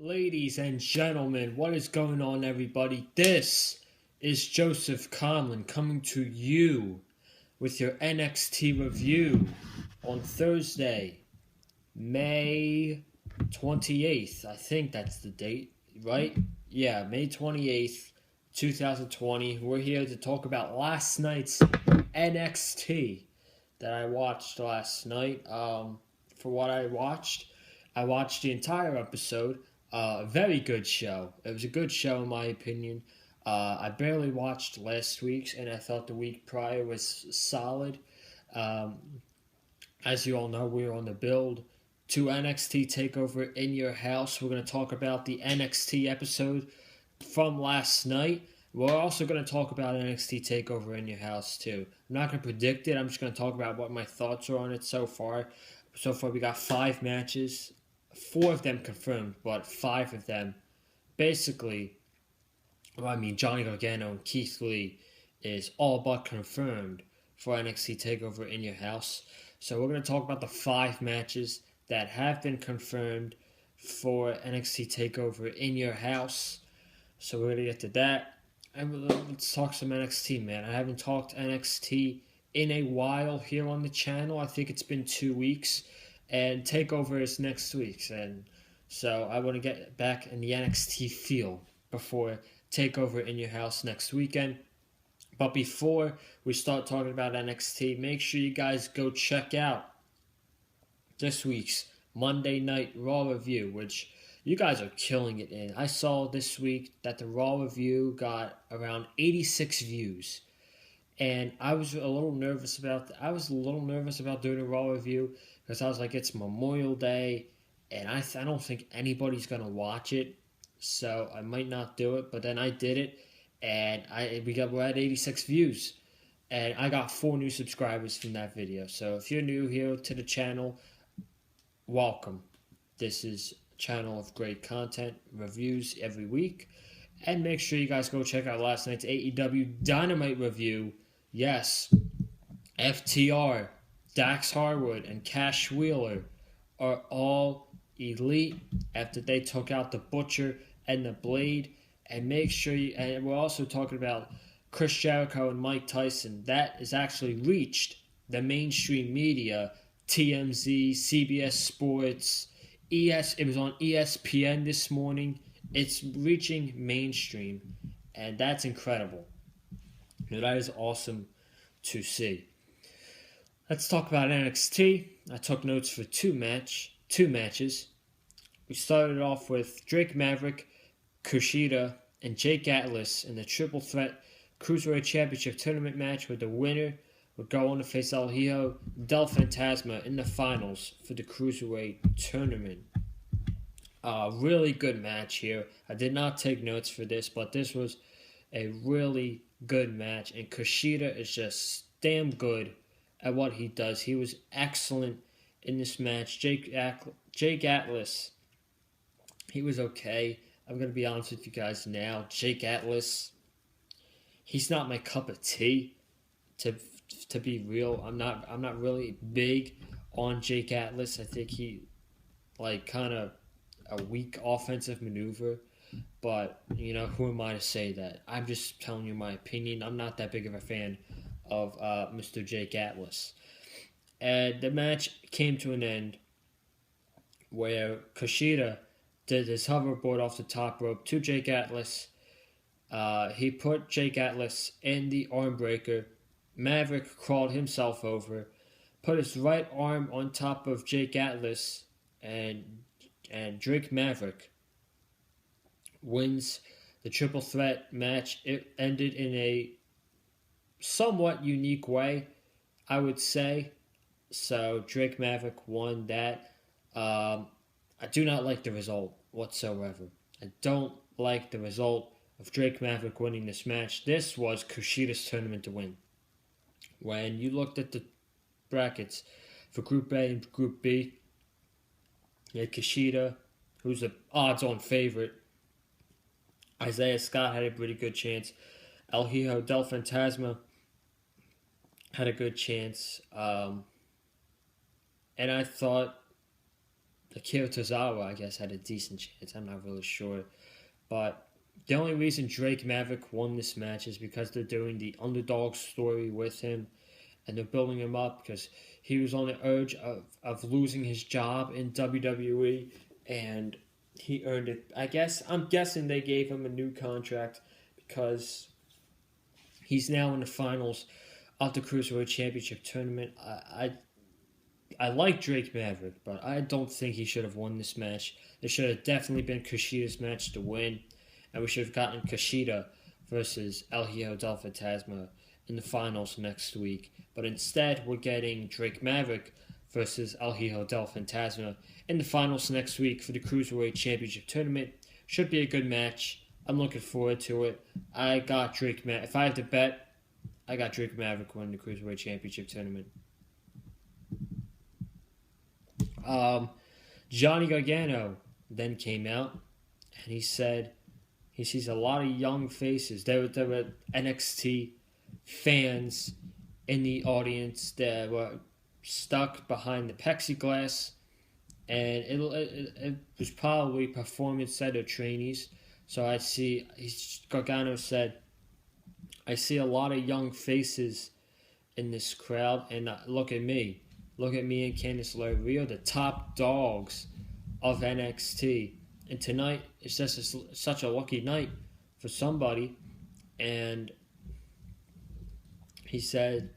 Ladies and gentlemen, what is going on, everybody? This is Joseph Conlon coming to you with your NXT review on Thursday, May 28th. I think that's the date, right? Yeah, May 28th, 2020. We're here to talk about last night's NXT that I watched last night. For what I watched the entire episode. A very good show. It was a good show, in my opinion. I barely watched last week's, and I thought the week prior was solid. Um, as you all know, we're on the build to NXT TakeOver in Your House. We're going to talk about the NXT episode from last night. We're also going to talk about NXT TakeOver in Your House, too. I'm not going to predict it. I'm just going to talk about what my thoughts are on it so far. So far, we got 5 matches. 4 of them confirmed, but 5 of them basically, Johnny Gargano and Keith Lee is all but confirmed for NXT TakeOver in Your House. So we're going to talk about the 5 matches that have been confirmed for NXT TakeOver in Your House. So we're going to get to that. And let's talk some NXT, man. I haven't talked NXT in a while here on the channel. I think it's been 2 weeks. And TakeOver is next week. And so I want to get back in the NXT feel before TakeOver in Your House next weekend. But before we start talking about NXT, make sure you guys go check out this week's Monday Night Raw review, which you guys are killing it in. I saw this week that the Raw review got around 86 views. And I was a little nervous about doing a Raw review because I was like, it's Memorial Day, and I don't think anybody's gonna watch it, so I might not do it. But then I did it, and we're at 86 views, and I got 4 new subscribers from that video. So if you're new here to the channel, welcome. This is a channel of great content, reviews every week, and make sure you guys go check out last night's AEW Dynamite review. Yes, FTR, Dax Harwood, and Cash Wheeler are all elite after they took out the Butcher and the Blade. And make sure and we're also talking about Chris Jericho and Mike Tyson. That has actually reached the mainstream media, TMZ, CBS Sports, it was on ESPN this morning. It's reaching mainstream, and that's incredible. That is awesome to see. Let's talk about NXT. I took notes for two matches. We started off with Drake Maverick, Kushida, and Jake Atlas in the Triple Threat Cruiserweight Championship Tournament match, where the winner would go on to face El Hijo del Fantasma in the finals for the Cruiserweight Tournament. Really good match here. I did not take notes for this, but this was a really good match, and Kushida is just damn good at what he does. He was excellent in this match. Jake Atlas, he was okay. I'm going to be honest with you guys now. Jake Atlas, he's not my cup of tea, to be real. I'm not really big on Jake Atlas. I think he kind of a weak offensive maneuver. But, who am I to say that? I'm just telling you my opinion. I'm not that big of a fan of Mr. Jake Atlas. And the match came to an end where Kushida did his hoverboard off the top rope to Jake Atlas. He put Jake Atlas in the arm breaker. Maverick crawled himself over, put his right arm on top of Jake Atlas, and Drake Maverick wins the triple threat match. It ended in a somewhat unique way, I would say. So Drake Maverick won that. I do not like the result whatsoever. I don't like the result of Drake Maverick winning this match. This was Kushida's tournament to win. When you looked at the brackets for Group A and Group B, you had Kushida, who's the odds-on favorite. Isaiah Scott had a pretty good chance. El Hijo del Fantasma had a good chance. And I thought Akira Tozawa, I guess, had a decent chance. I'm not really sure. But the only reason Drake Maverick won this match is because they're doing the underdog story with him, and they're building him up because he was on the urge of losing his job in WWE, and he earned it. I'm guessing they gave him a new contract because he's now in the finals of the Cruiserweight Championship tournament. I like Drake Maverick, but I don't think he should have won this match. It should have definitely been Kushida's match to win, and we should have gotten Kushida versus El Hijo del Fantasma in the finals next week. But instead, we're getting Drake Maverick versus El Hijo del Fantasma in the finals next week for the Cruiserweight Championship tournament. Should be a good match. I'm looking forward to it. I got Drake Maverick. If I had to bet, I got Drake Maverick winning the Cruiserweight Championship tournament. Johnny Gargano then came out and he said he sees a lot of young faces. There were NXT fans in the audience that were stuck behind the plexiglass, and it was probably performance center trainees. So Gargano said, I see a lot of young faces in this crowd, and look at me. Look at me and Candice LeRae. We are the top dogs of NXT. And tonight, it's just such a lucky night for somebody. And he said,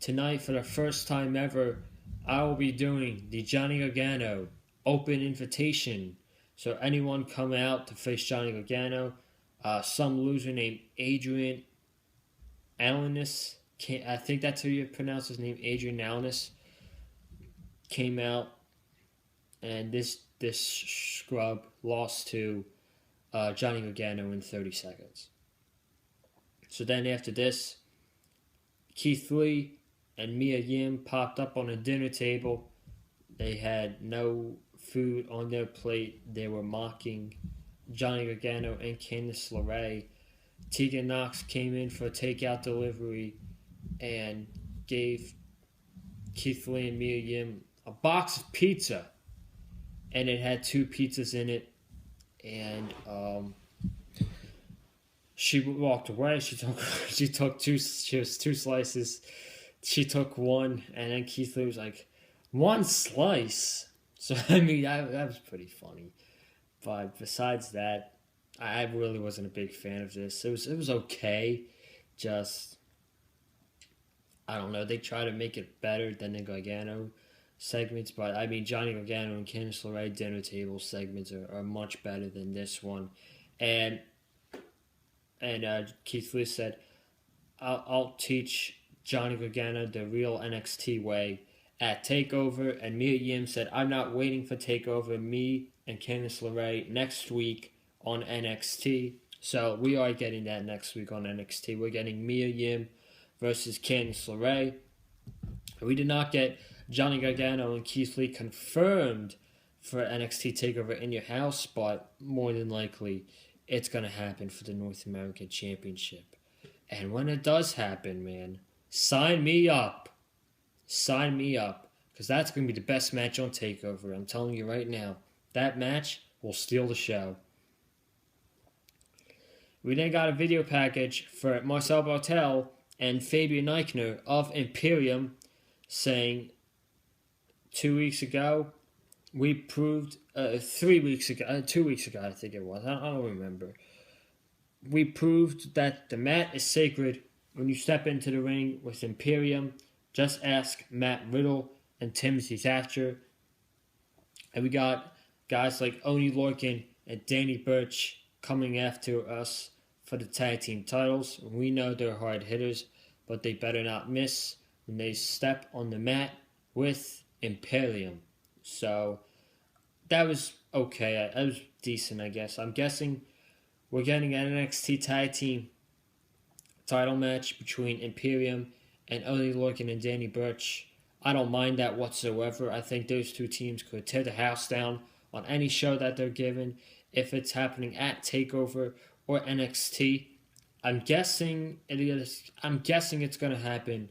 tonight, for the first time ever, I will be doing the Johnny Gargano open invitation. So anyone come out to face Johnny Gargano, some loser named Adrian Alanis, I think that's how you pronounce his name, Adrian Alanis, came out, and this scrub lost to Johnny Gargano in 30 seconds. So then after this, Keith Lee and Mia Yim popped up on a dinner table. They had no food on their plate. They were mocking Johnny Gargano and Candice LeRae. Tegan Knox came in for a takeout delivery and gave Keith Lee and Mia Yim a box of pizza, and it had 2 pizzas in it, and she walked away. She took 2 slices. She took one, and then Keith Lee was like, 1 slice. So I mean that was pretty funny. But besides that, I really wasn't a big fan of this. It was okay. Just, I don't know. They try to make it better than the Gargano segments, but I mean Johnny Gargano and Candice LeRae dinner table segments are much better than this one. And Keith Lee said, I'll teach Johnny Gargano the real NXT way at TakeOver. And Mia Yim said, I'm not waiting for TakeOver. Me and Candice LeRae next week on NXT. So we are getting that next week on NXT. We're getting Mia Yim versus Candice LeRae. We did not get Johnny Gargano and Keith Lee confirmed for NXT TakeOver in your house, but more than likely it's going to happen for the North American Championship. And when it does happen, man, sign me up. Sign me up, because that's going to be the best match on TakeOver. I'm telling you right now, that match will steal the show. We then got a video package for Marcel Bartel and Fabian Eichner of Imperium saying 2 weeks ago, we proved, 2 weeks ago, I think it was, I don't remember. We proved that the mat is sacred when you step into the ring with Imperium. Just ask Matt Riddle and Timothy Thatcher. And we got guys like Oney Lorcan and Danny Burch coming after us for the tag team titles. We know they're hard hitters, but they better not miss when they step on the mat with Imperium. So that was okay. That was decent, I guess. I'm guessing we're getting an NXT tag team title match between Imperium and Oney Lorcan and Danny Burch. I don't mind that whatsoever. I think those two teams could tear the house down on any show that they're given, if it's happening at TakeOver or NXT. I'm guessing it's going to happen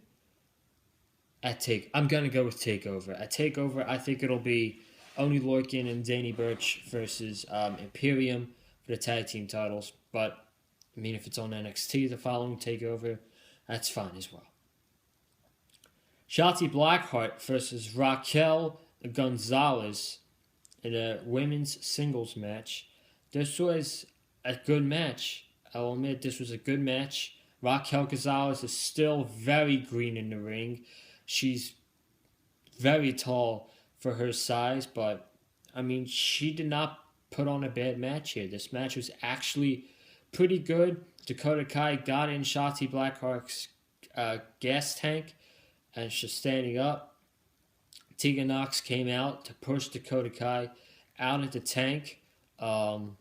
at I'm going to go with TakeOver. At TakeOver, I think it'll be Only Lorcan and Danny Burch versus Imperium for the tag team titles. But, I mean, if it's on NXT the following takeover, that's fine as well. Shotzi Blackheart versus Raquel Gonzalez in a women's singles match. This was a good match. I'll admit this was a good match. Raquel Gonzalez is still very green in the ring. She's very tall for her size, but I mean, she did not put on a bad match here. This match was actually pretty good. Dakota Kai got in Shotzi Blackheart's gas tank, and she's standing up. Tegan Nox came out to push Dakota Kai out of the tank. And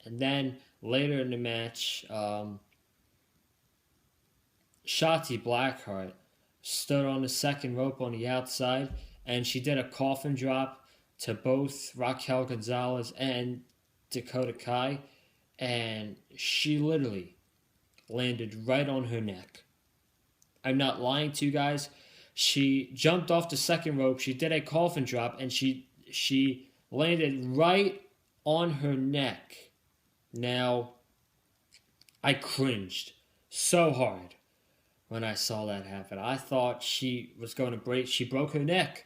then later in the match, Shotzi Blackheart stood on the second rope on the outside, and she did a coffin drop to both Raquel Gonzalez and Dakota Kai, and she literally landed right on her neck. I'm not lying to you guys. She jumped off the second rope, she did a coffin drop, and she landed right on her neck. Now, I cringed so hard when I saw that happen. I thought she was going to break. She broke her neck.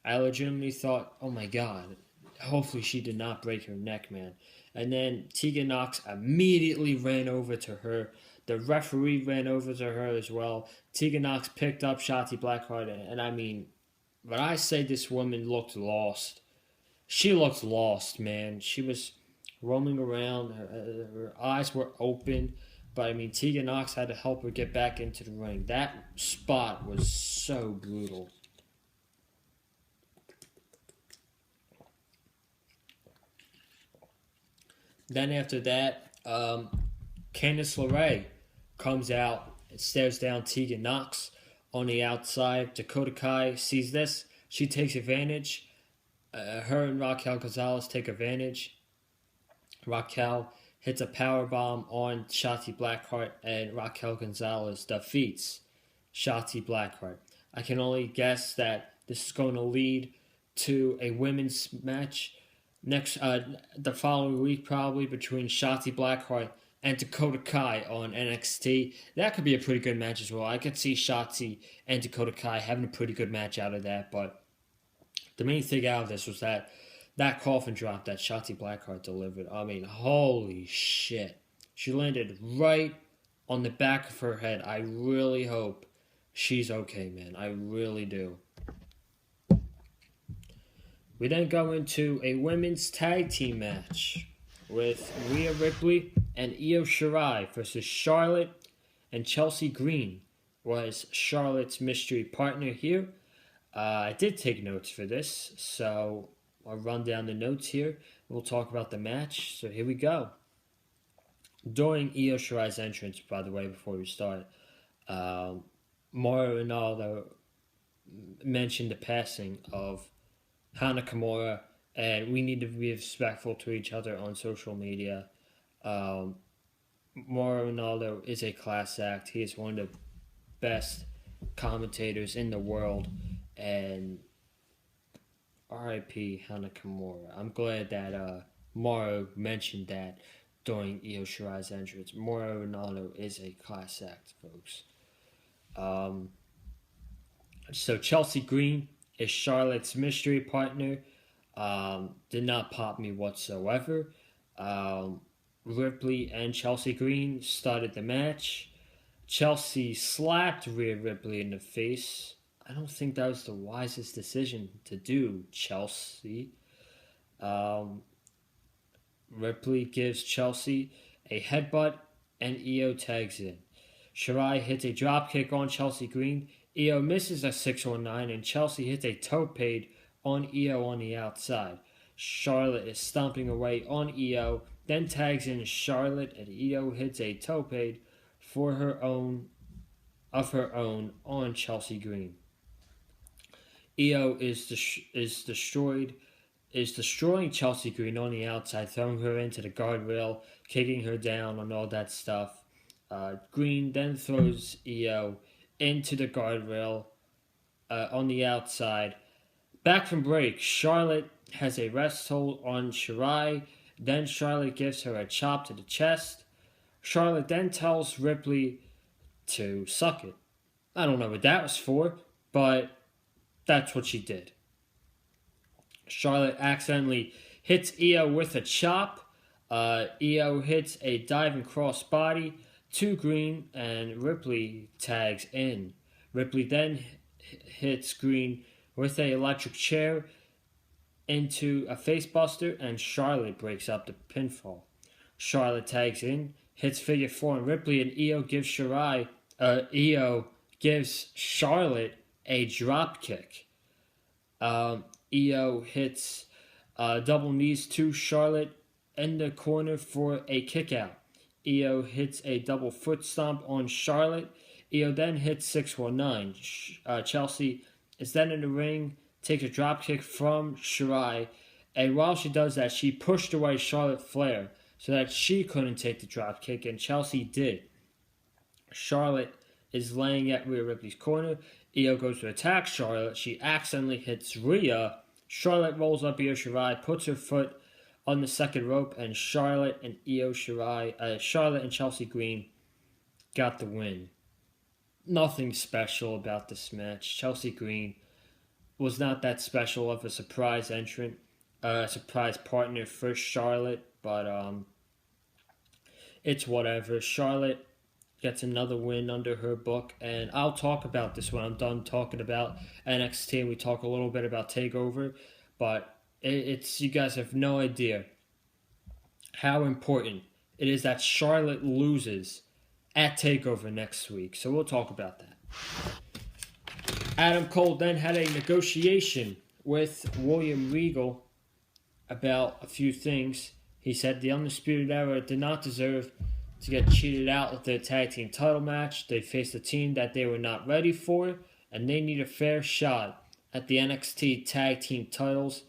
I legitimately thought, oh my God, hopefully she did not break her neck, man. And then Tegan Nox immediately ran over to her. The referee ran over to her as well. Tegan Nox picked up Shotzi Blackheart. And I mean, when I say this woman looked lost, she looked lost, man. She was roaming around. Her eyes were open. But, I mean, Tegan Nox had to help her get back into the ring. That spot was so brutal. Then after that, Candice LeRae comes out and stares down Tegan Nox on the outside. Dakota Kai sees this. She takes advantage. Her and Raquel Gonzalez take advantage. Raquel hits a powerbomb on Shotzi Blackheart, and Raquel Gonzalez defeats Shotzi Blackheart. I can only guess that this is going to lead to a women's match the following week, probably between Shotzi Blackheart and Dakota Kai on NXT. That could be a pretty good match as well. I could see Shotzi and Dakota Kai having a pretty good match out of that, but the main thing out of this was that coffin drop that Shotzi Blackheart delivered. I mean, holy shit. She landed right on the back of her head. I really hope she's okay, man. I really do. We then go into a women's tag team match with Rhea Ripley and Io Shirai versus Charlotte and Chelsea Green was Charlotte's mystery partner here. I did take notes for this, so I'll run down the notes here. We'll talk about the match. So here we go. During Io Shirai's entrance, by the way, before we start, Mauro Ronaldo mentioned the passing of Hana Kimura, and we need to be respectful to each other on social media. Mauro Ronaldo is a class act. He is one of the best commentators in the world, and R.I.P. Hana Kimura. I'm glad that Mauro mentioned that during Io Shirai's entrance. Mauro Ronaldo is a class act, folks. So Chelsea Green is Charlotte's mystery partner. Did not pop me whatsoever. Ripley and Chelsea Green started the match. Chelsea slapped Rhea Ripley in the face. I don't think that was the wisest decision to do, Chelsea. Ripley gives Chelsea a headbutt, and Io tags in. Shirai hits a dropkick on Chelsea Green. Io misses a 619, and Chelsea hits a toe-pade on Io on the outside. Charlotte is stomping away on Io, then tags in Charlotte, and Io hits a toe-pade of her own on Chelsea Green. Io is destroying Chelsea Green on the outside, throwing her into the guardrail, kicking her down and all that stuff. Green then throws Io into the guardrail on the outside, Back from break, Charlotte has a rest hold on Shirai. Then Charlotte gives her a chop to the chest. Charlotte then tells Ripley to suck it. I don't know what that was for, but that's what she did. Charlotte accidentally hits Io with a chop. Io hits a diving crossbody to Green, and Ripley tags in. Ripley then hits Green with an electric chair into a facebuster, and Charlotte breaks up the pinfall. Charlotte tags in, hits figure four on Ripley, and Io gives Charlotte a drop kick. Io hits double knees to Charlotte in the corner for a kick out. Io hits a double foot stomp on Charlotte. Io then hits 619. Chelsea is then in the ring, takes a drop kick from Shirai, and while she does that, she pushed away Charlotte Flair so that she couldn't take the drop kick, and Chelsea did. Charlotte is laying at Rhea Ripley's corner. Io goes to attack Charlotte. She accidentally hits Rhea. Charlotte rolls up Io Shirai, puts her foot on the second rope, and Charlotte and Chelsea Green got the win. Nothing special about this match. Chelsea Green was not that special of a surprise entrant, surprise partner for Charlotte, but it's whatever. Charlotte gets another win under her book, and I'll talk about this when I'm done talking about NXT and we talk a little bit about TakeOver, but it's you guys have no idea how important it is that Charlotte loses at TakeOver next week, so we'll talk about that. Adam Cole then had a negotiation with William Regal about a few things. He said the Undisputed Era did not deserve to get cheated out of their tag team title match. They faced a team that they were not ready for, and they need a fair shot at the NXT tag team titles.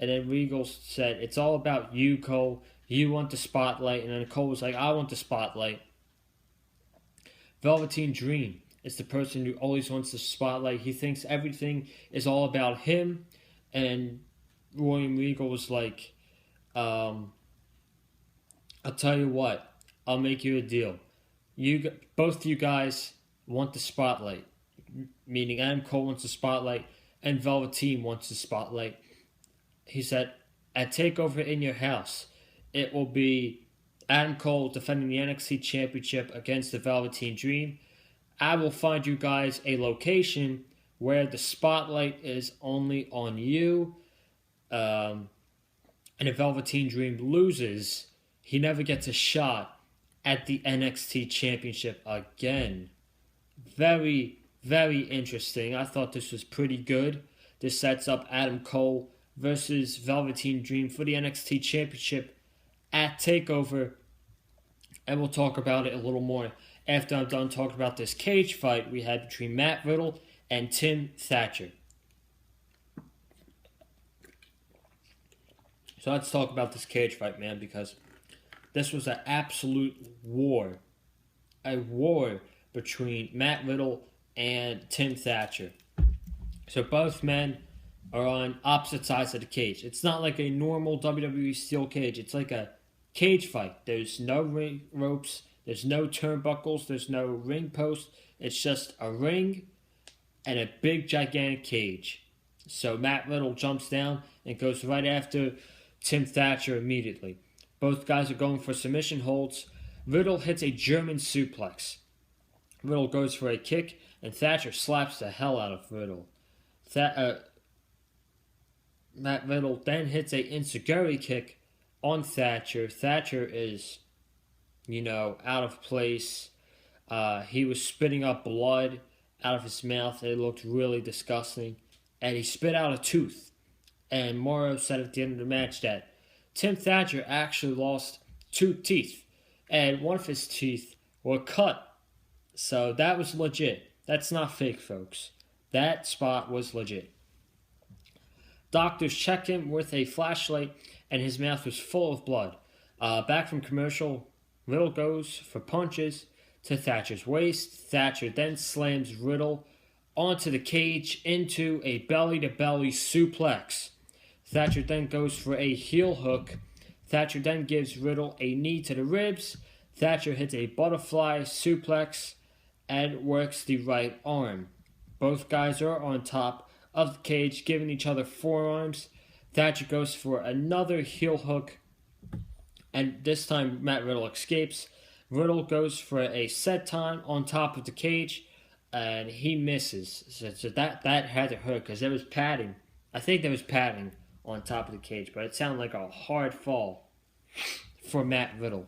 And then Regal said, it's all about you, Cole. You want the spotlight. And then Cole was like, I want the spotlight. Velveteen Dream is the person who always wants the spotlight. He thinks everything is all about him. And William Regal was like, I'll tell you what. I'll make you a deal. Both you guys want the spotlight. Meaning Adam Cole wants the spotlight and Velveteen wants the spotlight. He said, at TakeOver in your house, it will be Adam Cole defending the NXT Championship against the Velveteen Dream. I will find you guys a location where the spotlight is only on you. And if Velveteen Dream loses, he never gets a shot at the NXT Championship again. Very, very interesting. I thought this was pretty good. This sets up Adam Cole versus Velveteen Dream for the NXT Championship at TakeOver. And we'll talk about it a little more after I'm done talking about this cage fight we had between Matt Riddle and Tim Thatcher. So let's talk about this cage fight, man, because this was an absolute war. A war between Matt Riddle and Tim Thatcher. So both men are on opposite sides of the cage. It's not like a normal WWE steel cage. It's like a cage fight. There's no ring ropes. There's no turnbuckles. There's no ring post. It's just a ring and a big, gigantic cage. So Matt Riddle jumps down and goes right after Tim Thatcher immediately. Both guys are going for submission holds. Riddle hits a German suplex. Riddle goes for a kick, and Thatcher slaps the hell out of Riddle. Matt Riddle then hits a enziguri kick on Thatcher. Thatcher is, out of place. He was spitting up blood out of his mouth. It looked really disgusting. And he spit out a tooth. And Morrow said at the end of the match that Tim Thatcher actually lost 2 teeth, and one of his teeth were cut. So that was legit. That's not fake, folks. That spot was legit. Doctors checked him with a flashlight, and his mouth was full of blood. Back from commercial, Riddle goes for punches to Thatcher's waist. Thatcher then slams Riddle onto the cage into a belly-to-belly suplex. Thatcher then goes for a heel hook. Thatcher then gives Riddle a knee to the ribs. Thatcher hits a butterfly suplex and works the right arm. Both guys are on top of the cage, giving each other forearms. Thatcher goes for another heel hook, and this time Matt Riddle escapes. Riddle goes for a set time on top of the cage, and he misses. So that had to hurt because there was padding. I think there was padding on top of the cage, but it sounded like a hard fall for Matt Riddle.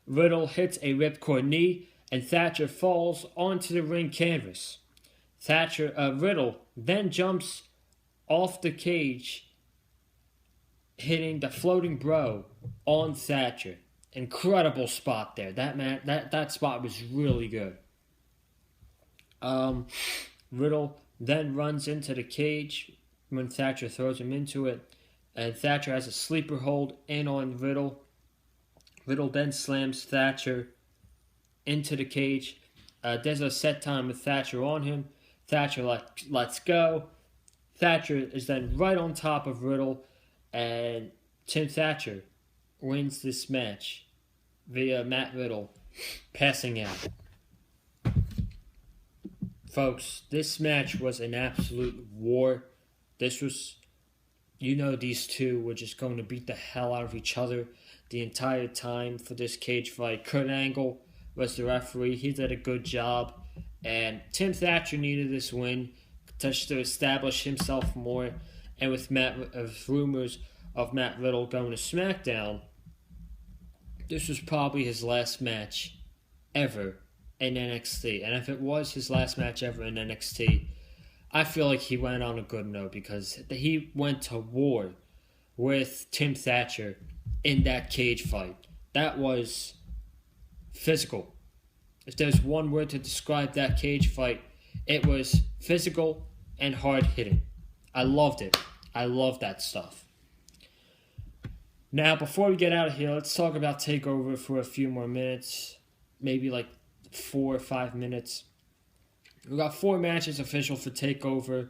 Riddle hits a ripcord knee, and Thatcher falls onto the ring canvas. Riddle then jumps off the cage, hitting the floating bro on Thatcher. Incredible spot there. That spot was really good. Riddle then runs into the cage when Thatcher throws him into it, and Thatcher has a sleeper hold in on Riddle. Riddle then slams Thatcher into the cage. There's a set time with Thatcher on him. Thatcher lets go. Thatcher is then right on top of Riddle, and Tim Thatcher wins this match via Matt Riddle passing out. Folks, this match was an absolute war. This was, these two were just going to beat the hell out of each other the entire time for this cage fight. Kurt Angle was the referee. He did a good job. And Tim Thatcher needed this win to establish himself more. And with rumors of Matt Riddle going to SmackDown, this was probably his last match ever in NXT. And if it was his last match ever in NXT, I feel like he went on a good note because he went to war with Tim Thatcher in that cage fight. That was physical. If there's one word to describe that cage fight, it was physical and hard hitting. I loved it. I love that stuff. Now, before we get out of here, let's talk about TakeOver for a few more minutes. Maybe like 4 or 5 minutes. We got 4 matches official for TakeOver.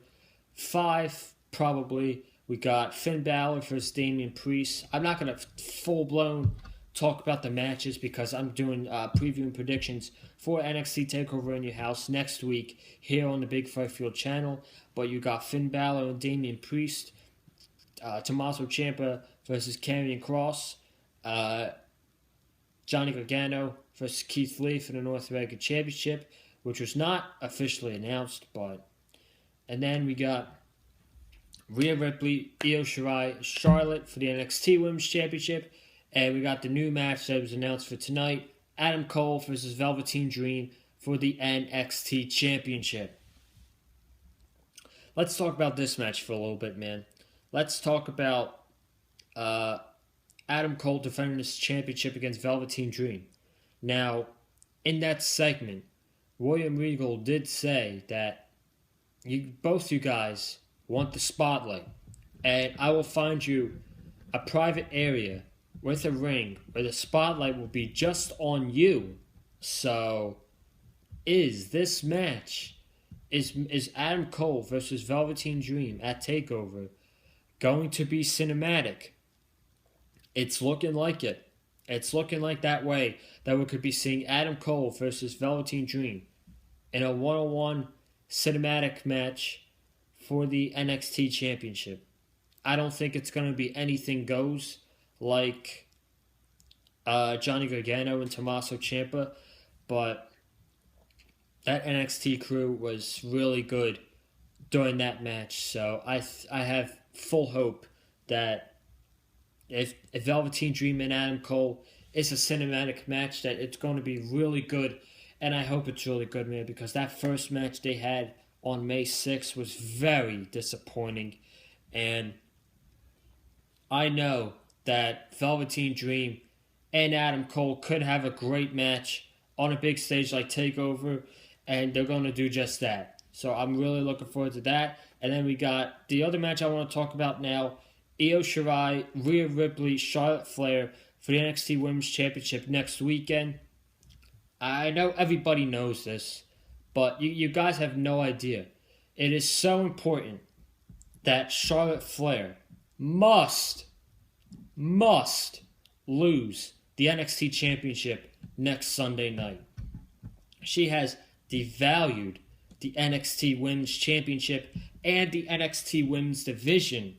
5, probably. We got Finn Balor versus Damian Priest. I'm not going to full-blown talk about the matches because I'm doing previewing predictions for NXT TakeOver in your house next week here on the Big Fight Field channel. But you got Finn Balor and Damian Priest. Tommaso Ciampa versus Karrion Kross. Johnny Gargano versus Keith Lee for the North American Championship, which was not officially announced, and then we got Rhea Ripley, Io Shirai, Charlotte for the NXT Women's Championship, and we got the new match that was announced for tonight, Adam Cole versus Velveteen Dream for the NXT Championship. Let's talk about this match for a little bit, man. Let's talk about Adam Cole defending his championship against Velveteen Dream. Now, in that segment, William Regal did say that both you guys want the spotlight, and I will find you a private area with a ring where the spotlight will be just on you. So, is this match, is Adam Cole versus Velveteen Dream at TakeOver going to be cinematic? It's looking like it. It's looking like that way that we could be seeing Adam Cole versus Velveteen Dream in a one-on-one cinematic match for the NXT Championship. I don't think it's going to be anything goes like Johnny Gargano and Tommaso Ciampa, but that NXT crew was really good during that match. So I have full hope that if Velveteen Dream and Adam Cole is a cinematic match, that it's going to be really good. And I hope it's really good, man, because that first match they had on May 6th was very disappointing. And I know that Velveteen Dream and Adam Cole could have a great match on a big stage like TakeOver, and they're going to do just that. So I'm really looking forward to that. And then we got the other match I want to talk about now, Io Shirai, Rhea Ripley, Charlotte Flair for the NXT Women's Championship next weekend. I know everybody knows this, but you guys have no idea. It is so important that Charlotte Flair must lose the NXT Championship next Sunday night. She has devalued the NXT Women's Championship and the NXT Women's Division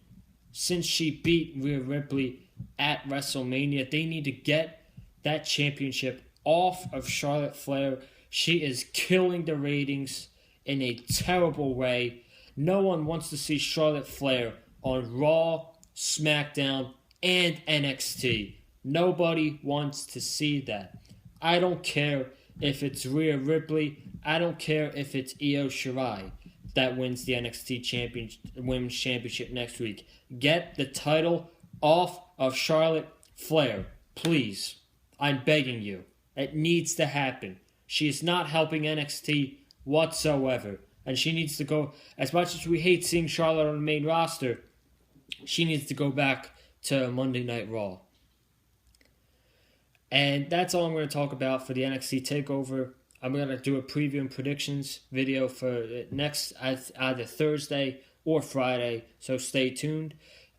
since she beat Rhea Ripley at WrestleMania. They need to get that championship off of Charlotte Flair. She is killing the ratings in a terrible way. No one wants to see Charlotte Flair on Raw, SmackDown, and NXT. Nobody wants to see that. I don't care if it's Rhea Ripley. I don't care if it's Io Shirai that wins the NXT Women's Championship next week. Get the title off of Charlotte Flair, please. I'm begging you. It needs to happen. She is not helping NXT whatsoever. And she needs to go, as much as we hate seeing Charlotte on the main roster, she needs to go back to Monday Night Raw. And that's all I'm going to talk about for the NXT TakeOver. I'm going to do a preview and predictions video for next either Thursday or Friday, so stay tuned.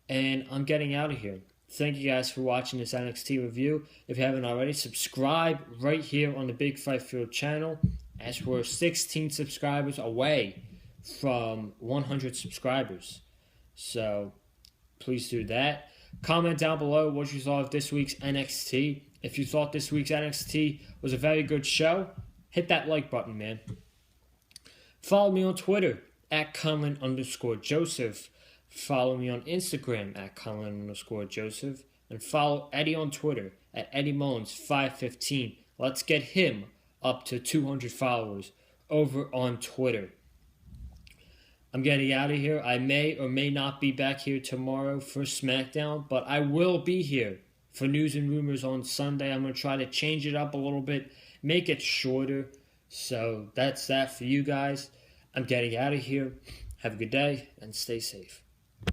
And I'm getting out of here. Thank you guys for watching this NXT review. If you haven't already, subscribe right here on the Big Fight Field channel, as we're 16 subscribers away from 100 subscribers. So please do that. Comment down below what you thought of this week's NXT. If you thought this week's NXT was a very good show, hit that like button, man. Follow me on Twitter at Conlon_Joseph. Follow me on Instagram at Conlon_Joseph. And follow Eddie on Twitter at Eddie Mullins515. Let's get him up to 200 followers over on Twitter. I'm getting out of here. I may or may not be back here tomorrow for SmackDown, but I will be here for News and Rumors on Sunday. I'm going to try to change it up a little bit, make it shorter. So that's that for you guys. I'm getting out of here. Have a good day and stay safe.